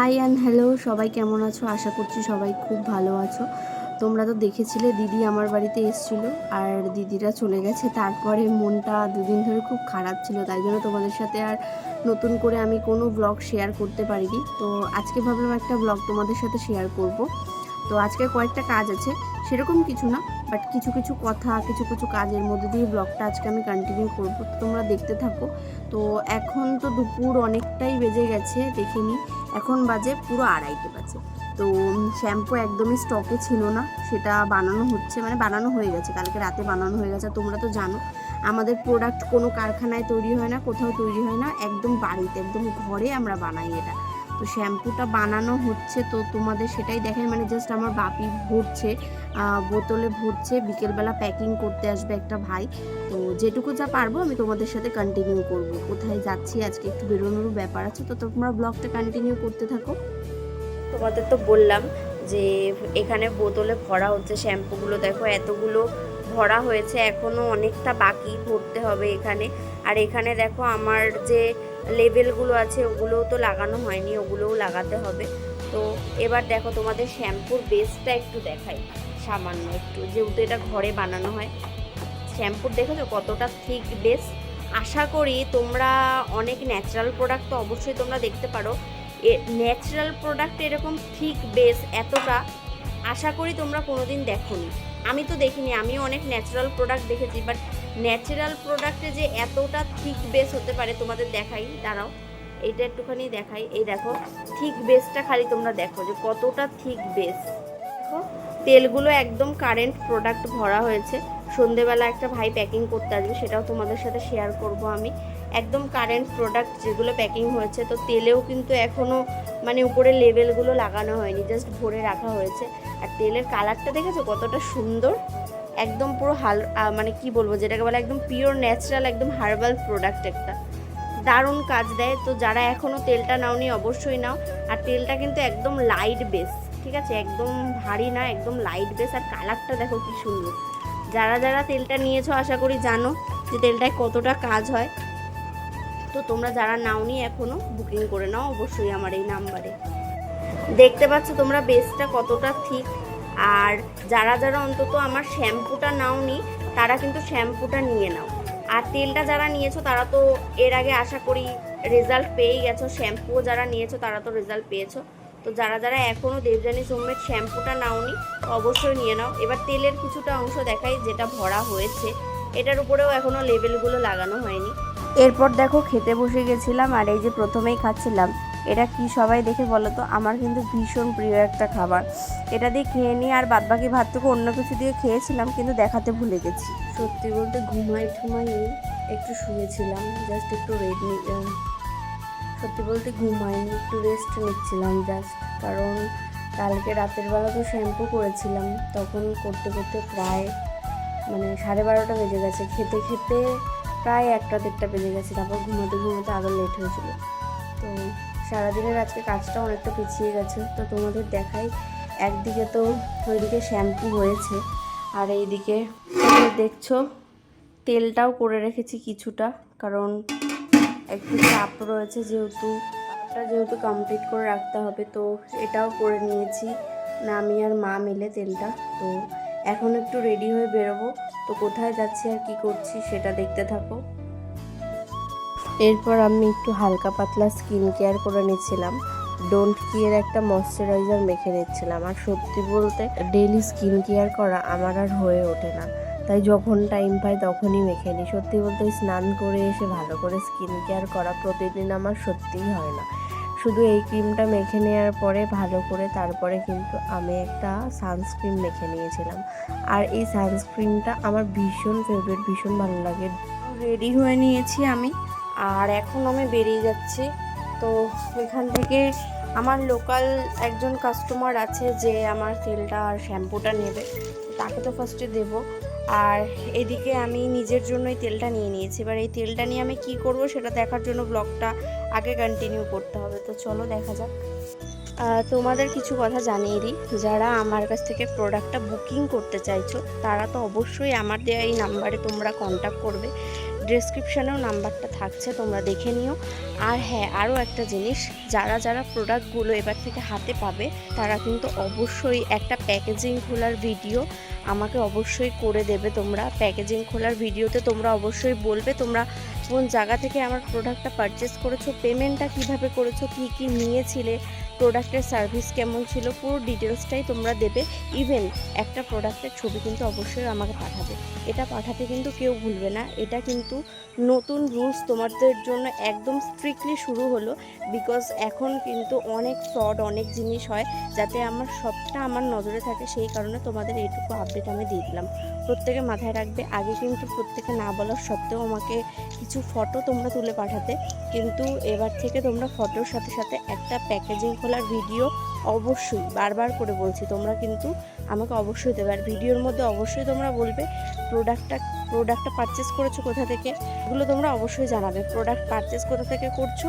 High and hello, সবাই কেমন আছো? আশা করছি সবাই খুব ভালো আছো। তোমরা তো দেখেছিলে দিদি আমার বাড়িতে এসেছিল আর দিদিরা চলে গেছে। তারপরে মনটা দুদিন ধরে খুব খারাপ ছিল, তাই জন্য তোমাদের সাথে আর নতুন করে আমি কোনো ব্লগ শেয়ার করতে পারিনি। তো আজকে ভাবলাম একটা ব্লগ তোমাদের সাথে শেয়ার করব। তো আজকে কয়েকটা কাজ আছে, সেরকম কিছু না, বাট কিছু কিছু কথা, কিছু কিছু কাজের মধ্যে দিয়ে ব্লগটা আজকে আমি কন্টিনিউ করবো। তো তোমরা দেখতে থাকো। তো এখন তো দুপুর অনেকটাই বেজে গেছে, দেখে নিই। এখন বাজে পুরো 2:30 বাজে। তো শ্যাম্পু একদমই স্টকে ছিল না, সেটা বানানো হচ্ছে, মানে বানানো হয়ে গেছে, কালকে রাতে বানানো হয়ে গেছে। তোমরা তো জানো আমাদের প্রোডাক্ট কোনো কারখানায় তৈরি হয় না, কোথাও তৈরি হয় না, একদম বাড়িতে, একদম ঘরে আমরা বানাই এটা। তো শ্যাম্পুটা বানানো হচ্ছে, তো তোমাদের সেটাই দেখাই। মানে জাস্ট আমার বাপি ভরছে, বোতলে ভরছে, বিকেলবেলা প্যাকিং করতে আসবে একটা ভাই। তো যেটুকু যা পারবো আমি তোমাদের সাথে কন্টিনিউ করব। কোথায় যাচ্ছি আজকে একটু বেরোনোর ব্যাপার আছে, তো তোমরা ব্লগটা কন্টিনিউ করতে থাকো। তোমাদের তো বললাম যে এখানে বোতলে ভরা হচ্ছে শ্যাম্পুগুলো। দেখো এতগুলো ভরা হয়েছে, এখনও অনেকটা বাকি ভরতে হবে এখানে। আর এখানে দেখো আমার যে লেবেলগুলো আছে ওগুলোও তো লাগানো হয়নি, ওগুলোও লাগাতে হবে। তো এবার দেখো তোমাদের শ্যাম্পুর বেসটা একটু দেখাই, সামান্য একটু, যেহেতু এটা ঘরে বানানো হয়। শ্যাম্পুর দেখেছো কতটা থিক বেস। আশা করি তোমরা অনেক ন্যাচারাল প্রোডাক্ট তো অবশ্যই তোমরা দেখতে পারো, ন্যাচারাল প্রোডাক্ট এরকম থিক বেস এতটা আশা করি তোমরা কোনোদিন দেখোনি। আমি তো দেখিনি, আমিও অনেক ন্যাচারাল প্রোডাক্ট দেখেছি, বাট ন্যাচারাল প্রোডাক্টে যে এতটা থিক বেস হতে পারে তোমাদের দেখাই, দাঁড়াও এইটা একটুখানি দেখাই। এই দেখো থিক বেসটা খালি তোমরা দেখো যে কতটা থিক বেস। দেখো তেলগুলো একদম কারেন্ট প্রোডাক্ট ভরা হয়েছে। সন্ধেবেলা একটা ভাই প্যাকিং করতে আসবে, সেটাও তোমাদের সাথে শেয়ার করব আমি। একদম কারেন্ট প্রোডাক্ট যেগুলো প্যাকিং হয়েছে। তো তেলেও কিন্তু এখনও মানে উপরে লেবেলগুলো লাগানো হয়নি, জাস্ট ভরে রাখা হয়েছে। আর তেলের কালারটা দেখেছো কতটা সুন্দর, একদম পুরো মানে কি বলবো, যেটাকে বলে একদম পিওর ন্যাচারাল, একদম হার্বাল প্রোডাক্ট একটা, দারুণ কাজ দেয়। তো যারা এখনও তেলটা নাওনি অবশ্যই নাও। আর তেলটা কিন্তু একদম লাইট বেস, ঠিক আছে, একদম ভারী না, একদম লাইট বেস। আর কালারটা দেখো কি সুন্দর। যারা যারা তেলটা নিয়েছো আশা করি জানো যে তেলটায় কতটা কাজ হয়। তো তোমরা যারা নাওনি এখনও বুকিং করে নাও অবশ্যই আমার এই নাম্বারে। দেখতে পাচ্ছ তোমরা বেসটা কতটা থিক। আর যারা যারা অন্তত আমার শ্যাম্পুটা নাওনি তারা কিন্তু শ্যাম্পুটা নিয়ে নাও। আর তেলটা যারা নিয়েছো তারা তো এর আগে আশা করি রেজাল্ট পেয়েই গেছো, শ্যাম্পুও যারা নিয়েছো তারা তো রেজাল্ট পেয়েছো। তো যারা যারা এখনও দেবযানী হোমমেড শ্যাম্পুটা নাওনি অবশ্যই নিয়ে নাও। এবার তেলের কিছুটা অংশ দেখাই যেটা ভরা হয়েছে, এটার উপরেও এখনও লেবেলগুলো লাগানো হয়নি। এরপর দেখো খেতে বসে গেছিলাম, আর এই যে প্রথমেই খাচ্ছিলাম, এটা কি সবাই দেখে বলো তো? আমার কিন্তু ভীষণ প্রিয় একটা খাবার। এটা দিয়ে খেয়ে নিই, আর বাদবাকি ভাতটুকু অন্য কিছু দিয়ে খেয়েছিলাম কিন্তু দেখাতে ভুলে গেছি। সত্যি বলতে ঘুমাইনি, একটু শুয়েছিলাম, জাস্ট একটু সত্যি বলতে ঘুমাইনি, একটু রেস্ট নিচ্ছিলাম জাস্ট। কারণ কালকে রাতের বেলা তো শ্যাম্পু করেছিলাম, তখন করতে করতে প্রায় মানে 12:30 বেজে গেছে, খেতে খেতে প্রায় 1-1:30 বেজে গেছে। তারপর ঘুমোতে ঘুমোতে আরও লেট হয়েছিল। তো সারাদিনের আজকে কাজটা অনেকটা পিছিয়ে গেছে। তো তোমাদের দেখাই, একদিকে তো ওইদিকে শ্যাম্পু হয়েছে, আর এইদিকে দেখছো তেলটাও করে রেখেছি কিছুটা, কারণ একটু চাপ রয়েছে, যেহেতু কমপ্লিট করে রাখতে হবে। তো এটাও করে নিয়েছি না, আমি আর মা মিলে তেলটা। তো এখন একটু রেডি হয়ে বেরোবো। তো কোথায় যাচ্ছি আর কি করছি সেটা দেখতে থাকো। এরপর আমি একটু হালকা পাতলা স্কিন কেয়ার করে নিচ্ছিলাম। ডোন্ট কেয়ার একটা ময়শ্চারাইজার মেখে নিচ্ছিলাম। আর সত্যি বলতে ডেইলি স্কিন কেয়ার করা আমার আর হয়ে ওঠে না, তাই যখন টাইম পাই তখনই মেখে নিই। সত্যি বলতে স্নান করে এসে ভালো করে স্কিন কেয়ার করা প্রতিদিন আমার সত্যিই হয় না। শুধু এই ক্রিমটা মেখে নেওয়ার পরে ভালো করে তারপরে কিন্তু আমি একটা সানস্ক্রিন মেখে নিয়েছিলাম। আর এই সানস্ক্রিনটা আমার ভীষণ ফেভারিট, ভীষণ ভালো লাগে। রেডি হয়ে নিয়েছি আমি, আর এখন আমি বেরিয়ে যাচ্ছি। তো এখান থেকে আমার লোকাল একজন কাস্টমার আছে যে আমার তেলটা আর শ্যাম্পুটা নেবে, তাকে তো ফার্স্টে দেবো। আর এদিকে আমি নিজের জন্যই তেলটা নিয়ে নিয়েছি। এবার এই তেলটা নিয়ে আমি কি করব সেটা দেখার জন্য ব্লগটা আগে কন্টিনিউ করতে হবে। তো চলো দেখা যাক। তোমাদের কিছু কথা জানিয়ে দিই, যারা আমার কাছ থেকে প্রোডাক্টটা বুকিং করতে চাইছো তারা তো অবশ্যই আমার দেওয়া এই নাম্বারে তোমরা কন্ট্যাক্ট করবে। ডেসক্রিপশানেও নাম্বারটা থাকছে, তোমরা দেখে নিও। আর হ্যাঁ, আরও একটা জিনিস, যারা যারা প্রোডাক্টগুলো এবার থেকে হাতে পাবে তারা কিন্তু অবশ্যই একটা প্যাকেজিং খোলার ভিডিও আমাকে অবশ্যই করে দেবে। তোমরা প্যাকেজিং খোলার ভিডিওতে তোমরা অবশ্যই বলবে তোমরা কোন জায়গা থেকে আমার প্রোডাক্টটা পারচেস করেছো, পেমেন্টটা কিভাবে করেছো, কী কী নিয়েছিলে, প্রোডাক্টের সার্ভিস কেমন ছিল, পুরো ডিটেলসটাই তোমরা দেবে। ইভেন একটা প্রোডাক্টের ছবি কিন্তু অবশ্যই আমাকে পাঠাবে। এটা পাঠাতে কিন্তু কেউ ভুলবে না। এটা কিন্তু নতুন রুলস তোমাদের জন্য একদম স্ট্রিক্টলি শুরু হলো, বিকজ এখন কিন্তু অনেক ফ্রড, অনেক জিনিস হয়, যাতে আমার সবটা আমার নজরে থাকে। সেই কারণে তোমাদের এইটুকু আপডেট আমি দিয়ে দিলাম। প্রত্যেকে মাথায় রাখবে, আগে কিন্তু প্রত্যেকে না বলার সত্ত্বেও আমাকে কিছু ফটো তোমরা তুলে পাঠাতে, কিন্তু এবার থেকে তোমরা ফটোর সাথে সাথে একটা প্যাকেজিং খোলার ভিডিও অবশ্যই, বারবার করে বলছি, তোমরা কিন্তু আমাকে অবশ্যই দেবে। আর ভিডিওর মধ্যে অবশ্যই তোমরা বলবে প্রোডাক্টটা পারচেস করেছো কোথা থেকে, এগুলো তোমরা অবশ্যই জানাবে। প্রোডাক্ট পারচেস কোথা থেকে করছো,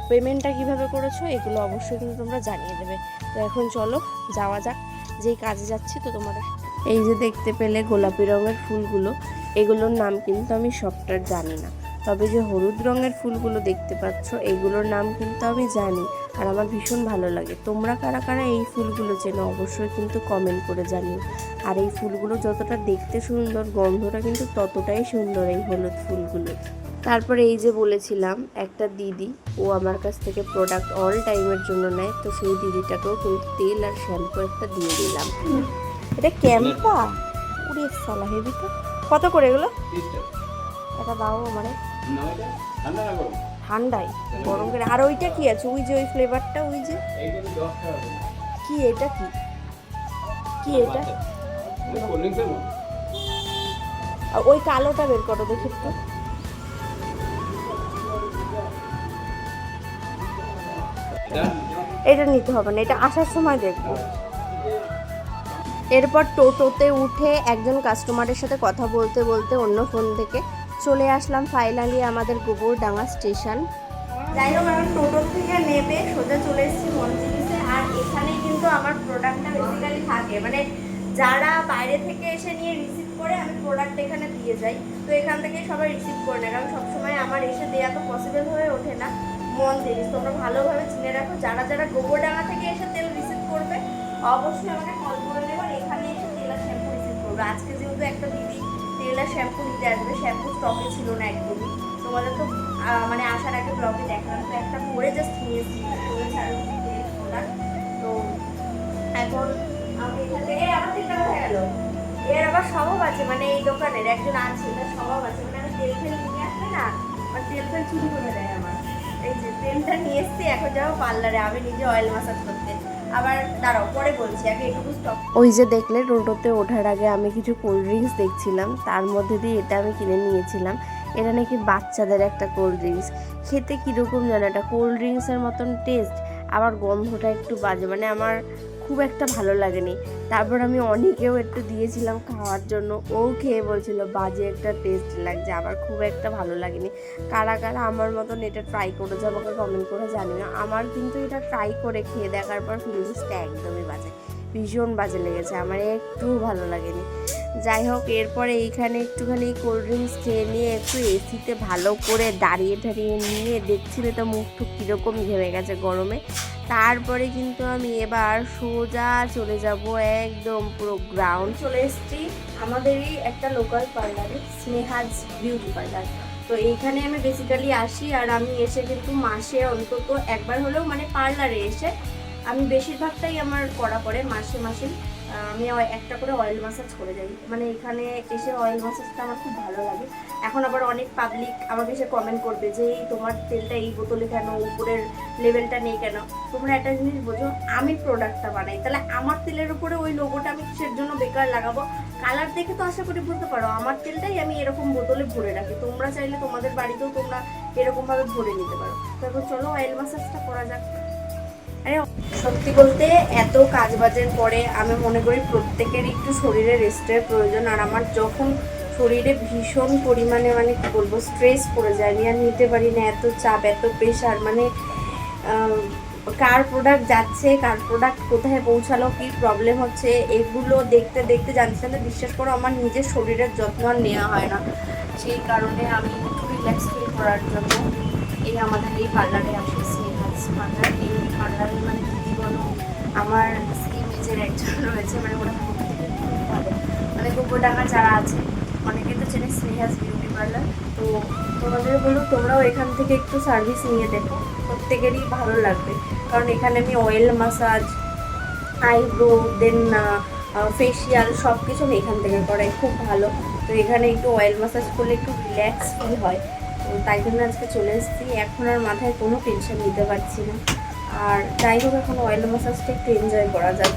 পেমেন্টটা কিভাবে করেছো, এগুলো অবশ্যই কিন্তু তোমরা জানিয়ে দেবে। তো এখন চলো যাওয়া যাক, যেই কাজে যাচ্ছি। তো তোমাদের এই যে দেখতে পেলে গোলাপি রঙের ফুলগুলো, এগুলোর নাম কিন্তু আমি সবটার জানি না, তবে যে হলুদ রঙের ফুলগুলো দেখতে পাচ্ছ এগুলোর নাম কিন্তু আমি জানি, আর আমার ভীষণ ভালো লাগে। তোমরা কারা কারা এই ফুলগুলো চেনো অবশ্যই কিন্তু কমেন্ট করে জানিও। আর এই ফুলগুলো যতটা দেখতে সুন্দর, গন্ধটা কিন্তু ততটাই সুন্দর এই হলুদ ফুলগুলো। তারপরে এই যে বলেছিলাম একটা দিদি, ও আমার কাছ থেকে প্রোডাক্ট অল টাইমের জন্য নেয়, তো সেই দিদিটাকেও কিন্তু তেল আর শ্যাম্পু একটা দিয়ে দিলাম। এটা ক্যাম্পা, উড়ে সালা হেভি তো। কত করে এগুলো? এটা দাও মানে ঠান্ডায় গরম করে। আর ওইটা কি আছে, ওই যে ওই ফ্লেভারটা, ওই যে কি, এটা কি কি এটা? ওই কালোটা বের করো দেখি একটু। এটা নিতে হবে না, এটা আসার সময় দেখবো। এরপর টোটোতে উঠে একজন কাস্টমারের সাথে কথা বলতে বলতে অন্য ফোন থেকে চলে আসলাম ফাইনালি আমাদের গোবরডাঙ্গা স্টেশন। যাই হোক, আমার টোটো থেকে নেমে সোজা চলে এসেছি মঞ্জিলিসে। আর এখানেই কিন্তু আমার প্রোডাক্টটা বেসিক্যালি থাকে, মানে যারা বাইরে থেকে এসে নিয়ে রিসিভ করে আমি প্রোডাক্ট এখানে দিয়ে যাই, তো এখান থেকে সবাই রিসিভ করে নেয়। কারণ সবসময় আমার এসে দেওয়া তো পসিবল হয়ে ওঠে না। মঞ্জিলিস তোমরা ভালোভাবে চিনে রাখো, যারা যারা গোবরডাঙ্গা থেকে এসে তেল রিসিভ করবে অবশ্যই আমাকে কল করে নেবেন, এখানে এসে তেল আর শ্যাম্পু রিসিভ করবে। আজকে যেহেতু একটা দিদি তেল আর শ্যাম্পু নিতে আসবে, শ্যাম্পু স্টকে ছিল না একদমই, তোমাদের তো মানে আসার আগে ব্লগে দেখলাম, তো একটা পরে জাস্ট নিয়েছি তো এখন আমি এখান থেকে আমার তেলটা হয়ে গেল। এর আবার স্বভাব আছে, মানে এই দোকানের একজন আছে, তার স্বভাব আছে, মানে আমি তেল ফেল নিয়ে আসলে না, আর তেল ফেল চুরি করে দেয় আমার। এই যে তেলটা নিয়ে এসছি, এখন যাবো পার্লারে আমি নিজে অয়েল ম্যাসাজ করতে। আবার দাঁড়াও, পরে বলছি, আগে এটুকু স্টপ। ওই যে দেখলে টোটোতে ওঠার আগে আমি কিছু কোল্ড ড্রিঙ্কস দেখছিলাম, তার মধ্যে দিয়ে এটা আমি কিনে নিয়েছিলাম। এটা নাকি বাচ্চাদের একটা কোল্ড ড্রিঙ্কস, খেতে কীরকম জানো, এটা কোল্ড ড্রিঙ্কসের মতন টেস্ট, আবার গন্ধটা একটু বাজে, মানে আমার খুব একটা ভালো লাগেনি। তারপর আমি অনেকেও একটু দিয়েছিলাম খাওয়ার জন্য, ও খেয়ে বলছিল বাজে একটা টেস্ট লাগছে, আমার খুব একটা ভালো লাগেনি। কারা কারা আমার মতন এটা ট্রাই করেছে আমাকে কমেন্ট করে জানি না। আমার কিন্তু এটা ট্রাই করে খেয়ে দেখার পর ফিলিংসটা একদমই বাজে, ভীষণ বাজে লেগেছে, আমার একটু ভালো লাগেনি। যাই হোক, এরপরে এইখানে একটুখানি কোল্ড ড্রিঙ্কস খেয়ে নিয়ে একটু এসিতে ভালো করে দাঁড়িয়ে নিয়ে দেখছিলে তো মুখ টুক কীরকম ঘেমে গেছে গরমে। তারপরে কিন্তু আমি এবার সোজা চলে যাব একদম পুরো গ্রাউন্ড। চলে এসেছি আমাদেরই একটা লোকাল পার্লারে, স্নেহাজ বিউটি পার্লার। তো এইখানে আমি বেসিক্যালি আসি, আর আমি এসে কিন্তু মাসে অন্তত একবার হলেও, মানে পার্লারে এসে আমি বেশিরভাগটাই আমার করা পড়ে মাসে মাসে আমি একটা করে অয়েল ম্যাসাজ করে যাই। মানে এখানে এসে অয়েল ম্যাসাজটা আমার খুব ভালো লাগে। এখন আবার অনেক পাবলিক আমাকে এসে কমেন্ট করবে যে এই তোমার তেলটা এই বোতলে কেন, উপরের লেভেলটা নেই কেন। তোমরা একটা জিনিস বোঝো, আমি প্রোডাক্টটা বানাই, তাহলে আমার তেলের উপরে ওই লোগোটা আমি কিসের জন্য বেকার লাগাবো? কালার দেখে তো আশা করি বুঝতে পারো আমার তেলটাই আমি এরকম বোতলে ভরে রাখি। তোমরা চাইলে তোমাদের বাড়িতেও তোমরা এরকমভাবে ভরে নিতে পারো। তারপর চলো অয়েল ম্যাসাজটা করা যাক। আরে সত্যি বলতে এত কাজ বাজের পরে আমি মনে করি প্রত্যেকেরই একটু শরীরে রেস্টের প্রয়োজন। আর আমার যখন শরীরে ভীষণ পরিমাণে, মানে কী বলবো, স্ট্রেস পড়ে যায়, আমি আর নিতে পারি না, এত চাপ, এত প্রেশার, মানে কার প্রোডাক্ট যাচ্ছে, কার প্রোডাক্ট কোথায় পৌঁছালো, কী প্রবলেম হচ্ছে, এগুলো দেখতে দেখতে জানতে জানতে বিশ্বাস করো আমার নিজের শরীরের যত্ন আর নেওয়া হয় না। সেই কারণে আমি একটু রিল্যাক্স ফিল করার জন্য এই আমাদের এই পার্লারে আসে, স্নেহাস পার্লার। এই পার্লারে মানে দিদি বলো আমার সেম এজের একজন রয়েছে, মানে ওরা প্রত্যেকে খুব ভালো, মানে গোবরডাঙ্গা যারা আছে অনেকে তো চেনে স্নেহাস বিউটি পার্লার। তো তোমাদের বলো তোমরাও এখান থেকে একটু সার্ভিস নিয়ে দেখো, প্রত্যেকেরই ভালো লাগবে। কারণ এখানে আমি অয়েল মাসাজ, আইব্রো, দেন ফেসিয়াল সব কিছু আমি এখান থেকে করাই, খুব ভালো। তো এখানে একটু অয়েল মাসাজ করলে একটু রিল্যাক্স ফিল হয়, তো তাই জন্য আজকে চলে এসেছি। এখন আর মাথায় কোনো টেনশন নিতে পারছি না, আর যাই হোক এখন অয়েল মাসাজটা একটু এনজয় করা যাক।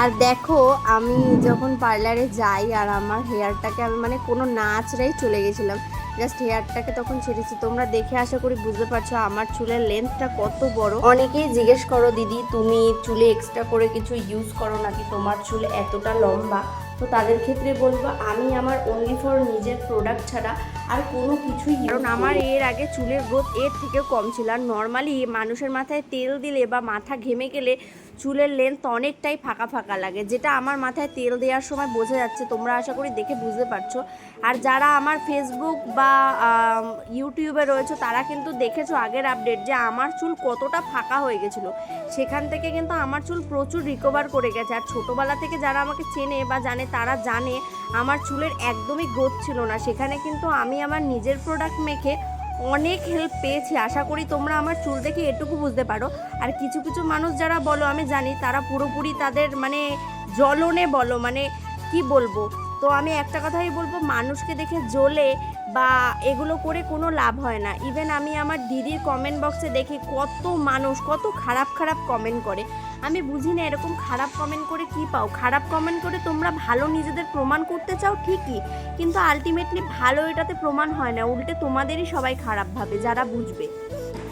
আর দেখো আমি যখন পার্লারে যাই আর আমার হেয়ারটাকে আমি মানে কোনো না আঁচড়াই চলে গেছিলাম, জাস্ট হেয়ারটাকে তখন ছেড়েছি। তোমরা দেখে আশা করি বুঝতে পারছো আমার চুলের লেন্থটা কত বড়। অনেকেই জিজ্ঞেস করো দিদি তুমি চুলে এক্সট্রা করে কিছু ইউজ করো নাকি, তোমার চুল এতটা লম্বা। তো তাদের ক্ষেত্রে বলবো আমি আমার অনলি ফর নিজের প্রোডাক্ট ছাড়া আর কোনো কিছুই, কারণ আমার এর আগে চুলের গ্রোথ এর থেকেও কম ছিল। আর নর্মালি মানুষের মাথায় তেল দিলে বা মাথা ঘেমে গেলে চুলের লেন্থ অনেকটাই ফাঁকা ফাঁকা লাগে, যেটা আমার মাথায় তেল দেওয়ার সময় বোঝা যাচ্ছে, তোমরা আশা করি দেখে বুঝতে পারছো। আর যারা আমার ফেসবুক বা ইউটিউবে রয়েছে তারা কিন্তু দেখেছো আগের আপডেট যে আমার চুল কতটা ফাঁকা হয়ে গেছিলো, সেখান থেকে কিন্তু আমার চুল প্রচুর রিকভার করে গেছে। আর ছোটোবেলা থেকে যারা আমাকে চেনে বা জানে তারা জানে আমার চুলের একদমই গ্রোথ ছিল না, সেখানে কিন্তু আমি আমার নিজের প্রোডাক্ট মেখে অনেক হেল্প পেয়েছি। আশা করি তোমরা আমার চুল দেখে এটুকু বুঝতে পারো। আর কিছু কিছু মানুষ যারা বলো আমি জানি তারা পুরোপুরি তাদের মানে জ্বলনে বলো, মানে কি বলবো, তো আমি একটা কথাই বলবো মানুষকে দেখে জ্বলে বা এগুলো করে কোনো লাভ হয় না। ইভেন আমি আমার দিদির কমেন্ট বক্সে দেখি কত মানুষ কত খারাপ খারাপ কমেন্ট করে, আমি বুঝি না এরকম খারাপ কমেন্ট করে কি পাও। খারাপ কমেন্ট করে তোমরা ভালো নিজেদের প্রমাণ করতে চাও ঠিকই, কিন্তু আলটিমেটলি ভালো এটাতে প্রমাণ হয় না, উল্টে তোমাদেরই সবাই খারাপ ভাবে যারা বুঝবে।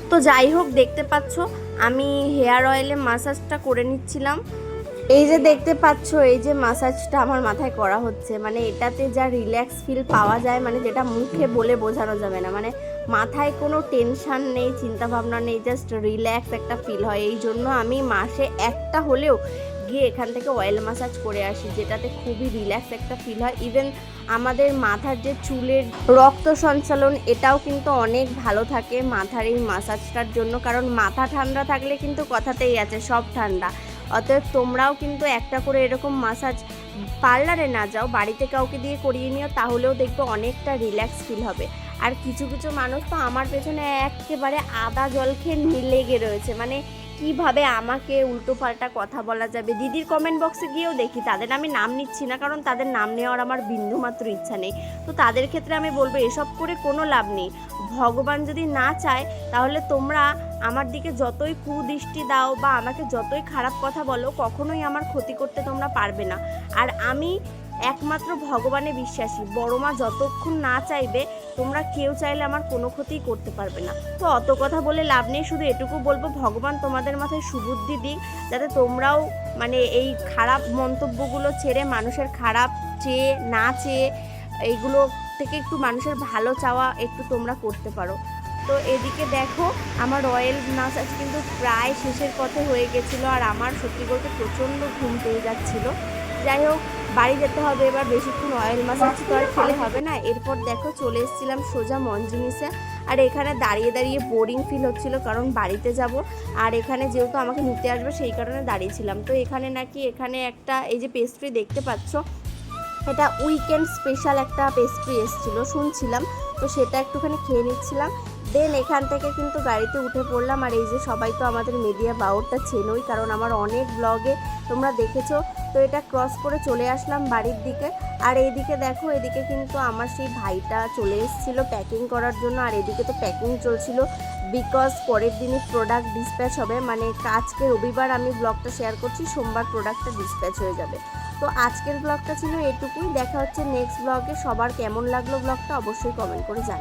তো যাই হোক দেখতে পাচ্ছ আমি হেয়ার অয়েলে মাসাজটা করে নিচ্ছিলাম। এই যে দেখতে পাচ্ছ এই যে মাসাজটা আমার মাথায় করা হচ্ছে, মানে এটাতে যা রিল্যাক্স ফিল পাওয়া যায় মানে যেটা মুখে বলে বোঝানো যাবে না। মানে মাথায় কোনো টেনশান নেই, চিন্তা ভাবনা নেই, জাস্ট রিল্যাক্স একটা ফিল হয়। এই জন্য আমি মাসে একটা হলেও গিয়ে এখান থেকে অয়েল মাসাজ করে আসি, যেটাতে খুবই রিল্যাক্স একটা ফিল হয়। ইভেন আমাদের মাথার যে চুলের রক্ত সঞ্চালন এটাও কিন্তু অনেক ভালো থাকে মাথার এই মাসাজটার জন্য, কারণ মাথা ঠান্ডা থাকলে কিন্তু কথাতেই আছে সব ঠান্ডা। অতএব তোমরাও কিন্তু একটা করে এরকম মাসাজ পার্লারে না যাও, বাড়িতে কাউকে দিয়ে করিয়ে নিও, তাহলেও দেখবে অনেকটা রিল্যাক্স ফিল হবে। আর কিছু কিছু মানুষ তো আমার পেছনে একেবারে আদা জল খেয়ে লেগে রয়েছে, মানে কিভাবে আমাকে উল্টো পাল্টা কথা বলা যাবে। দিদির কমেন্ট বক্সে গিয়েও দেখি, তাদের আমি নাম নিচ্ছি না কারণ তাদের নাম নেওয়ার আমার বিন্দুমাত্র ইচ্ছা নেই। তো তাদের ক্ষেত্রে আমি বলবো এসব করে কোনো লাভ নেই। ভগবান যদি না চায় তাহলে তোমরা আমার দিকে যতই কুদৃষ্টি দাও বা আমাকে যতই খারাপ কথা বলো, কখনোই আমার ক্ষতি করতে তোমরা পারবে না। আর আমি একমাত্র ভগবানে বিশ্বাসী, বড় মা যতক্ষণ না চাইবে তোমরা কেউ চাইলে আমার কোনো ক্ষতিই করতে পারবে না। তো অত কথা বলে লাভ নেই, শুধু এটুকু বলবো ভগবান তোমাদের মাথায় সুবুদ্ধি দিক, যাতে তোমরাও মানে এই খারাপ মন্তব্যগুলো ছেড়ে মানুষের খারাপ চেয়ে না চেয়ে এইগুলো থেকে একটু মানুষের ভালো চাওয়া একটু তোমরা করতে পারো। তো এদিকে দেখো আমার অয়েল মাসাজ কিন্তু প্রায় শেষের পথে হয়ে গেছিলো, আর আমার সত্যি বলতে প্রচণ্ড ঘুম পেয়ে যাচ্ছিলো। যাই হোক বাড়ি যেতে হবে এবার, বেশিক্ষণ অয়েল মাসাজ তো আর খেলে হবে না। এরপর দেখো চলে এসেছিলাম সোজা মঞ্জিনিসে, আর এখানে দাঁড়িয়ে দাঁড়িয়ে বোরিং ফিল হচ্ছিলো কারণ বাড়িতে যাব, আর এখানে যেহেতু আমাকে নিতে আসবে সেই কারণে দাঁড়িয়েছিলাম। তো এখানে নাকি এখানে একটা এই যে পেস্ট্রি দেখতে পাচ্ছ, এটা উইকেন্ড স্পেশাল একটা পেস্ট্রি এসেছিলো শুনছিলাম, তো সেটা একটুখানি খেয়ে নিচ্ছিলাম। দেন এখান থেকে কিন্তু গাড়িতে উঠে পড়লাম। আর এই যে সবাই তো আমাদের মিডিয়া বাউরটা চেনই, কারণ আমার অনেক ব্লগে তোমরা দেখেছো। তো এটা ক্রস করে চলে আসলাম বাড়ির দিকে। আর এইদিকে দেখো এদিকে কিন্তু আমার সেই ভাইটা চলে এসেছিলো প্যাকিং করার জন্য, আর এদিকে তো প্যাকিং চলছিল বিকজ পরের দিনই প্রোডাক্ট ডিসপ্যাচ হবে, মানে আজকে রবিবার আমি ব্লগটা শেয়ার করছি, সোমবার প্রোডাক্টটা ডিসপ্যাচ হয়ে যাবে। তো আজকের ব্লগটা ছিল এটুকুই, দেখা হচ্ছে নেক্সট ব্লগে। সবার কেমন লাগলো ব্লগটা অবশ্যই কমেন্ট করে জানাবেন।